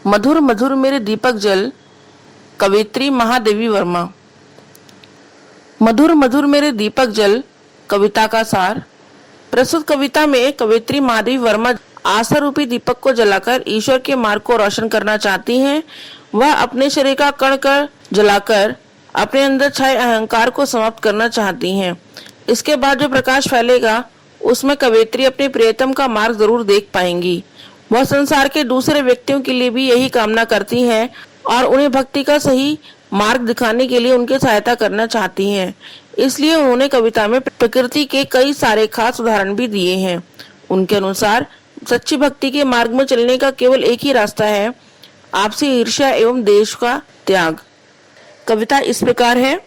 मधुर मधुर मेरे दीपक जल, कवित्री महादेवी वर्मा। मधुर मधुर मेरे दीपक जल कविता का सार। प्रस्तुत कविता में कवित्री महादेवी वर्मा आशा रूपी दीपक को जलाकर ईश्वर के मार्ग को रोशन करना चाहती हैं। वह अपने शरीर का कण कण जलाकर अपने अंदर छाए अहंकार को समाप्त करना चाहती हैं। इसके बाद जो प्रकाश फैलेगा उसमें कवित्री अपने प्रियतम का मार्ग जरूर देख पाएंगी। वह संसार के दूसरे व्यक्तियों के लिए भी यही कामना करती हैं और उन्हें भक्ति का सही मार्ग दिखाने के लिए उनकी सहायता करना चाहती हैं। इसलिए उन्होंने कविता में प्रकृति के कई सारे खास उदाहरण भी दिए हैं। उनके अनुसार सच्ची भक्ति के मार्ग में चलने का केवल एक ही रास्ता है, आपसी ईर्ष्या एवं देश का त्याग। कविता इस प्रकार है।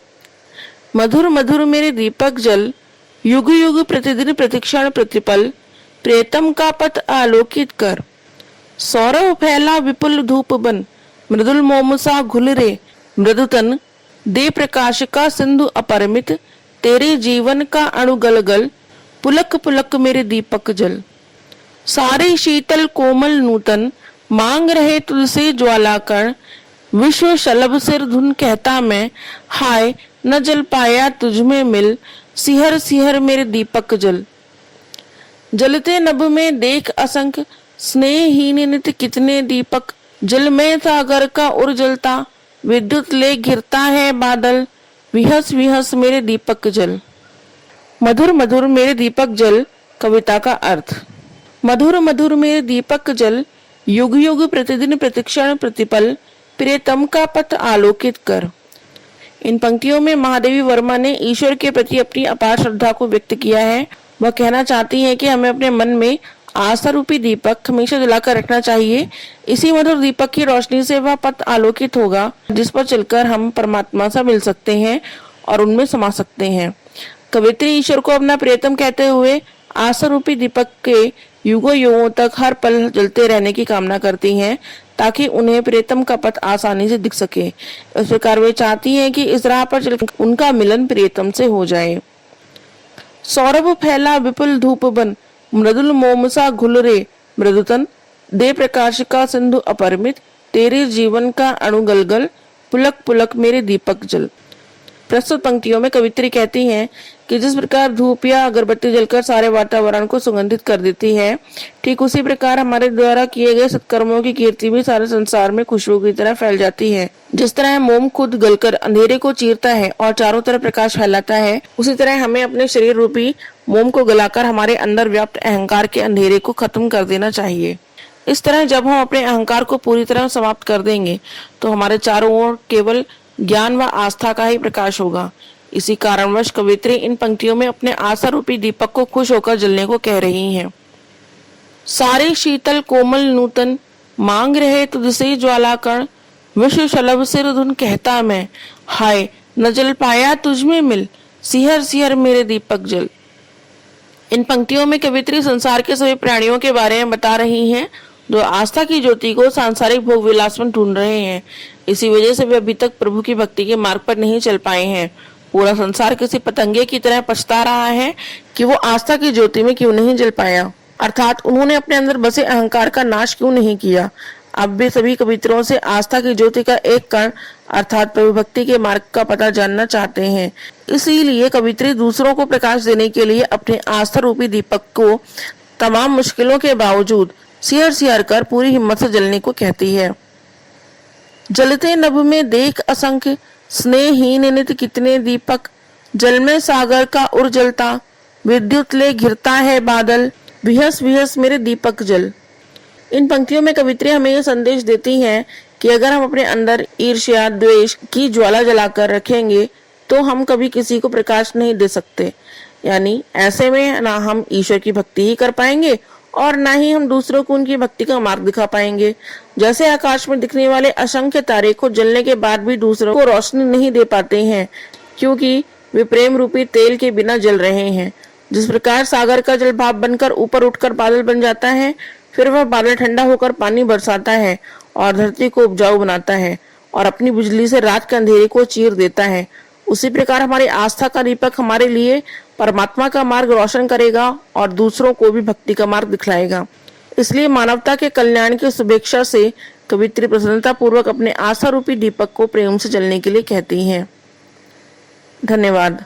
मधुर मधुर मेरे दीपक जल, युग युग प्रतिदिन प्रतिक्षण प्रतिपल, प्रियतम का पथ आलोकित कर। सौरभ फैला विपुल धूप बन, मृदुल मोमसा घुल रे मृदुतन, दे प्रकाश का सिंधु अपरिमित, तेरे जीवन का अणु गल गल, पुलक पुलक मेरे दीपक जल। सारे शीतल कोमल नूतन, मांग रहे तुझसे ज्वाला कण, विश्व शलभ सिर धुन कहता मैं, हाय न जल पाया तुझ में मिल, सिहर सिहर मेरे दीपक जल। जलते नभ में देख असंख्य, स्नेहहीन नित कितने दीपक, जल में सागर का उर जलता, विद्युत ले घिरता है बादल, विहस विहस मेरे दीपक जल। मधुर मधुर मेरे दीपक जल कविता का अर्थ। मधुर मधुर मेरे दीपक जल, युग युग प्रतिदिन प्रतिक्षण प्रतिपल, प्रियतम का पथ आलोकित कर। इन पंक्तियों में महादेवी वर्मा ने ईश्वर के प्रति अपनी अपार श्रद्धा को व्यक्त किया है। वह कहना चाहती हैं कि हमें अपने मन में आस्था रूपी दीपक हमेशा जलाकर रखना चाहिए। इसी मधुर दीपक की रोशनी से वह पथ आलोकित होगा जिस पर चलकर हम परमात्मा से मिल सकते हैं और उनमें समा सकते हैं। कवित्री ईश्वर को अपना प्रियतम कहते हुए आस्था रूपी दीपक के युगों युगों तक हर पल जलते रहने की कामना करती हैं ताकि उन्हें प्रियतम का पथ आसानी से दिख सके। इस प्रकार वे चाहती हैं कि इस राह पर चलकर उनका मिलन प्रियतम से हो जाए। सौरभ फैला विपुल धूप बन, मृदुल मोमसा घुल रे मृदुतन, दे प्रकाश का सिंधु अपरिमित, तेरे जीवन का अणु गलगल, पुलक पुलक मेरे दीपक जल। प्रस्तुत पंक्तियों में कवित्री कहती हैं कि जिस प्रकार धूप या अगरबत्ती जलकर सारे वातावरण को सुगंधित कर देती है, ठीक उसी प्रकार हमारे द्वारा किए गए सत्कर्मों की कीर्ति भी सारे संसार में खुशबू की तरह फैल जाती है। जिस तरह मोम खुद गलकर अंधेरे को चीरता है और चारों तरफ प्रकाश फैलाता है, उसी तरह हमें अपने शरीर रूपी मोम को गलाकर हमारे अंदर व्याप्त अहंकार के अंधेरे को खत्म कर देना चाहिए। इस तरह जब हम अपने अहंकार को पूरी तरह समाप्त कर देंगे तो हमारे चारों ओर केवल ज्ञान व आस्था का ही प्रकाश होगा। इसी कारणवश कवित्री इन पंक्तियों में अपने आशा रूपी दीपक को खुश होकर जलने को कह रही हैं। सारे शीतल कोमल नूतन, मांग रहे तुझसे ज्वाला कण, विश्व शलभ सिर धुन कहता मैं, हाय न जल पाया तुझ में मिल, सिहर सिहर मेरे दीपक जल। इन पंक्तियों में कवित्री संसार के सभी प्राणियों के बारे में बता रही हैं जो आस्था की ज्योति को सांसारिक भोग विलास में ढूंढ रहे हैं। इसी वजह से वे अभी तक प्रभु की भक्ति के मार्ग पर नहीं चल पाए हैं। पूरा संसार किसी पतंगे की तरह पछता रहा है कि वो आस्था की ज्योति में क्यों नहीं जल पाया, अर्थात उन्होंने अपने अंदर बसे अहंकार का नाश क्यों नहीं किया। अब भी सभी कवित्रों से आस्था की ज्योति का एक कण अर्थात प्रभु भक्ति के मार्ग का पता जानना चाहते हैं। इसीलिए कवित्री दूसरों को प्रकाश देने के लिए अपने आस्था रूपी दीपक को तमाम मुश्किलों के बावजूद सिहर सिहर कर पूरी हिम्मत से जलने को कहती है। जलते नभ में देख असंख्य, स्नेहहीन नित कितने दीपक, जल में सागर का उर जलता, विद्युत ले घिरता है बादल, विहस विहस मेरे दीपक जल। इन पंक्तियों में कवित्री हमें यह संदेश देती हैं कि अगर हम अपने अंदर ईर्ष्या द्वेष की ज्वाला जलाकर रखेंगे तो हम कभी किसी को प्रकाश नहीं दे सकते। यानी ऐसे में ना हम ईश्वर की भक्ति ही कर पाएंगे और ना ही हम दूसरों को उनकी भक्ति का मार्ग दिखा पाएंगे। जैसे आकाश में दिखने वाले असंख्य तारे को जलने के बाद भी दूसरों को रोशनी नहीं दे पाते हैं क्योंकि वे प्रेम रूपी तेल के बिना जल रहे हैं। जिस प्रकार सागर का जल भाप बनकर ऊपर उठकर बादल बन जाता है, फिर वह बादल ठंडा होकर पानी बरसाता है और धरती को उपजाऊ बनाता है और अपनी बिजली से रात के अंधेरे को चीर देता है, उसी प्रकार हमारी आस्था का दीपक हमारे लिए परमात्मा का मार्ग रोशन करेगा और दूसरों को भी भक्ति का मार्ग दिखलाएगा। इसलिए मानवता के कल्याण की शुभेच्छा से कवित्री प्रसन्नता पूर्वक अपने आशा रूपी दीपक को प्रेम से जलने के लिए कहती हैं। धन्यवाद।